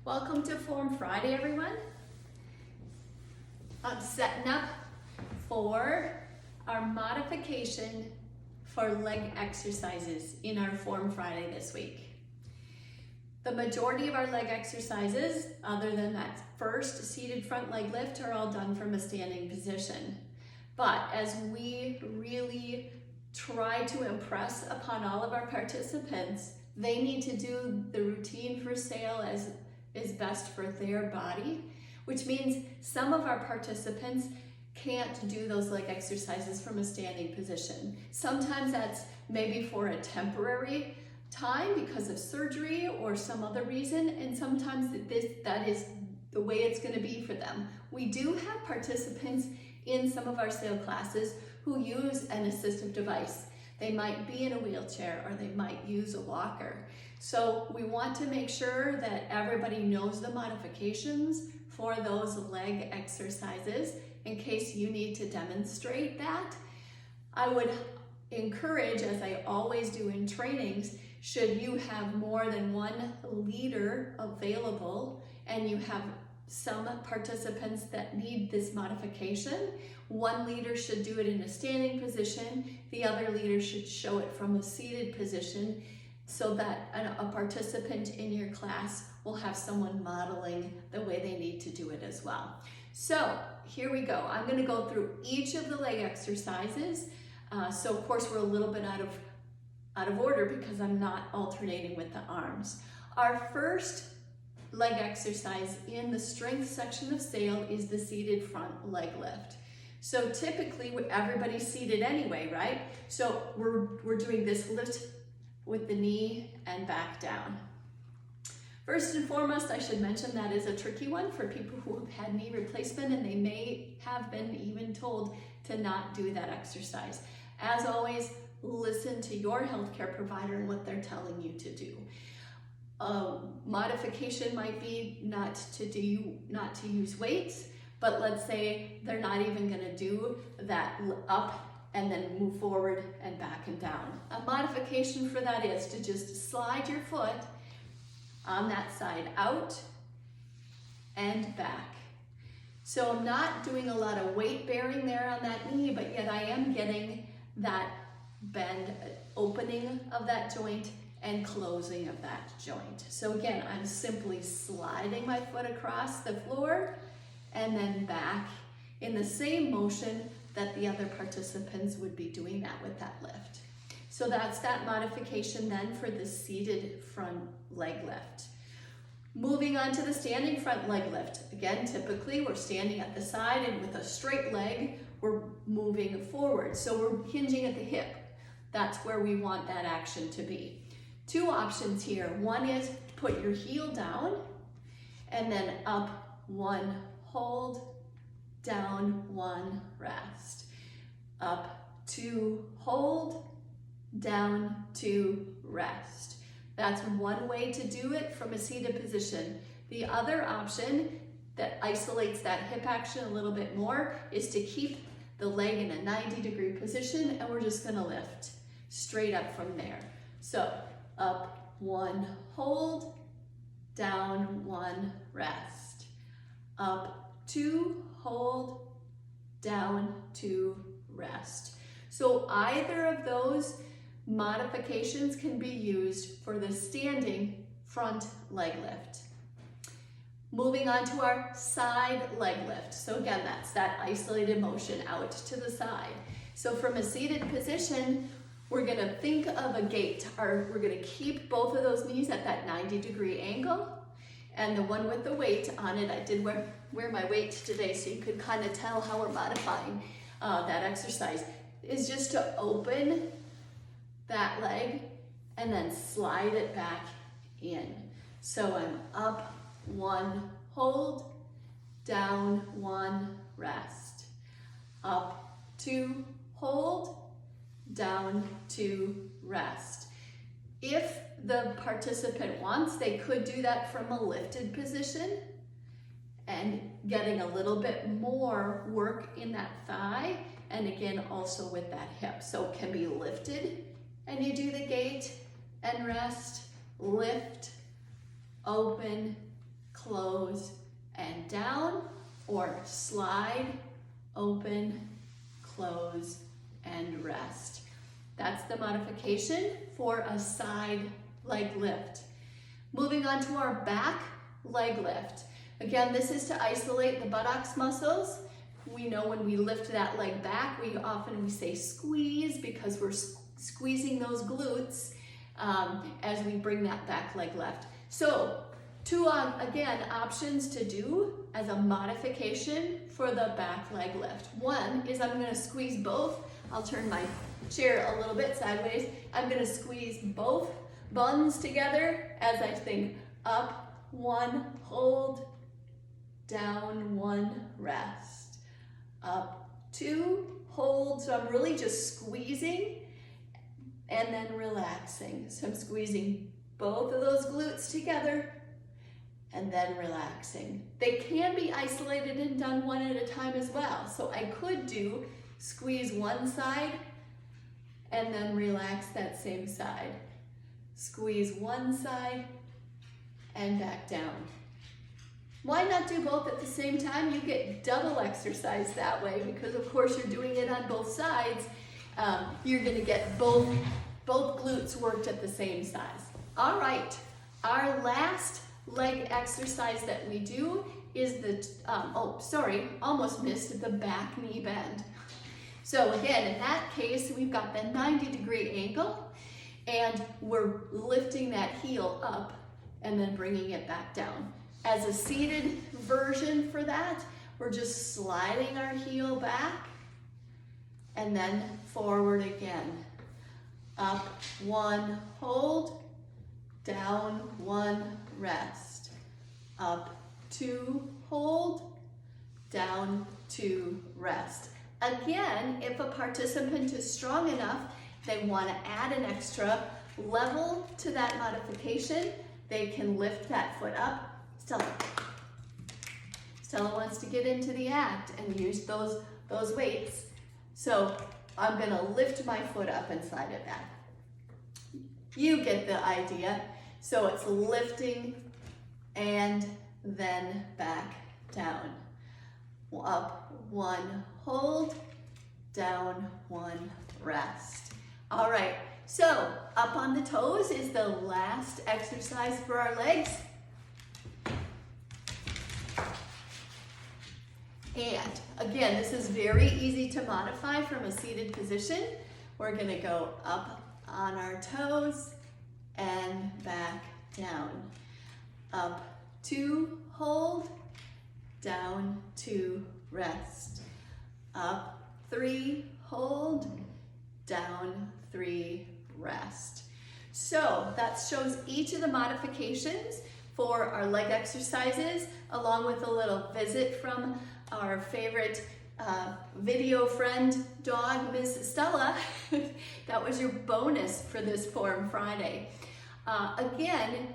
Welcome to Form Friday, everyone. I'm setting up for our modification for leg exercises in our Form Friday this week. The majority of our leg exercises, other than that first seated front leg lift, are all done from a standing position. But as we really try to impress upon all of our participants, they need to do the routine for sale as is best for their body, which means some of our participants can't do those leg exercises from a standing position. Sometimes that's maybe for a temporary time because of surgery or some other reason, and sometimes that is the way it's going to be for them. We do have participants in some of our sale classes who use an assistive device. They might be in a wheelchair or they might use a walker. So we want to make sure that everybody knows the modifications for those leg exercises in case you need to demonstrate that. I would encourage, as I always do in trainings, should you have more than one leader available and you have some participants that need this modification, one leader should do it in a standing position, the other leader should show it from a seated position so that a participant in your class will have someone modeling the way they need to do it as well. So here we go. I'm going to go through each of the leg exercises. So of course we're a little bit out of order because I'm not alternating with the arms. Our first leg exercise in the strength section of sale is the seated front leg lift. So typically everybody's seated anyway, right? So we're doing this lift with the knee and back down. First and foremost, I should mention that is a tricky one for people who have had knee replacement and they may have been even told to not do that exercise. As always, listen to your healthcare provider and what they're telling you to do. Modification might be not to use weights, but let's say they're not even going to do that up and then move forward and back and down. A modification for that is to just slide your foot on that side out and back. So I'm not doing a lot of weight bearing there on that knee, but yet I am getting that bend, opening of that joint and closing of that joint. So again, I'm simply sliding my foot across the floor and then back in the same motion that the other participants would be doing that with that lift. So that's that modification then for the seated front leg lift. Moving on to the standing front leg lift. Again, typically we're standing at the side and with a straight leg, we're moving forward. So we're hinging at the hip. That's where we want that action to be. Two options here. One is put your heel down and then up, one, hold, down, one, rest. Up, two, hold, down, two, rest. That's one way to do it from a seated position. The other option that isolates that hip action a little bit more is to keep the leg in a 90-degree position and we're just gonna lift straight up from there. So up, one, hold, down, one, rest. Up, two, hold, down, two, rest. So either of those modifications can be used for the standing front leg lift. Moving on to our side leg lift. So again, that's that isolated motion out to the side. So from a seated position, we're gonna think of a gate, or we're gonna keep both of those knees at that 90-degree angle. And the one with the weight on it, I did wear my weight today so you could kind of tell how we're modifying that exercise, is just to open that leg and then slide it back in. So I'm up, one, hold, down, one, rest. Up, two, hold, down, two, rest. If the participant wants, they could do that from a lifted position and getting a little bit more work in that thigh, and again also with that hip. So it can be lifted and you do the gate and rest, lift, open, close, and down, or slide, open, close, and rest. That's the modification for a side leg lift. Moving on to our back leg lift. Again, this is to isolate the buttocks muscles. We know when we lift that leg back, we say squeeze because we're squeezing those glutes as we bring that back leg left. So two, again, options to do as a modification for the back leg lift. One is I'm gonna squeeze both. I'll turn my chair a little bit sideways. I'm gonna squeeze both buns together as I think up, one, hold, down, one, rest. Up, two, hold. So I'm really just squeezing and then relaxing. So I'm squeezing both of those glutes together and then relaxing. They can be isolated and done one at a time as well. So I could do squeeze one side and then relax that same side. Squeeze one side and back down. Why not do both at the same time? You get double exercise that way because of course you're doing it on both sides. You're gonna get both glutes worked at the same size. All right, our last leg exercise that we do is the, almost missed the back knee bend. So again, in that case, we've got the 90-degree angle and we're lifting that heel up and then bringing it back down. As a seated version for that, we're just sliding our heel back and then forward again. Up, one, hold, down, one, rest. Up, two, hold, down, two, rest. Again, if a participant is strong enough, they want to add an extra level to that modification, they can lift that foot up. Stella wants to get into the act and use those weights. So I'm gonna lift my foot up and slide it back. You get the idea. So it's lifting and then back down. Up, one, hold, down, one, rest. All right, so up on the toes is the last exercise for our legs. And again, this is very easy to modify from a seated position. We're gonna go up on our toes and back down. Up, two, hold, down, two, rest. Up, three, hold, down, three, rest. So that shows each of the modifications for our leg exercises, along with a little visit from our favorite video friend dog, Miss Stella. That was your bonus for this Form Friday. Again,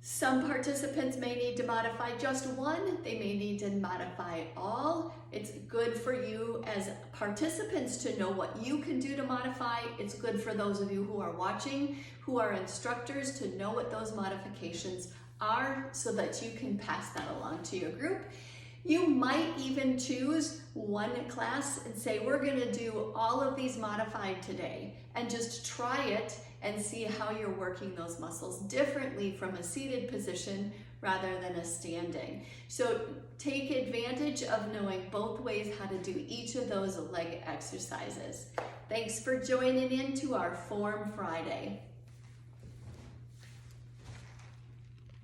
some participants may need to modify just one, they may need to modify all. It's good for you as participants to know what you can do to modify. It's good for those of you who are watching, who are instructors, to know what those modifications are so that you can pass that along to your group. You might even choose one class and say, we're gonna do all of these modified today, and just try it and see how you're working those muscles differently from a seated position rather than a standing. So take advantage of knowing both ways how to do each of those leg exercises. Thanks for joining in to our Form Friday.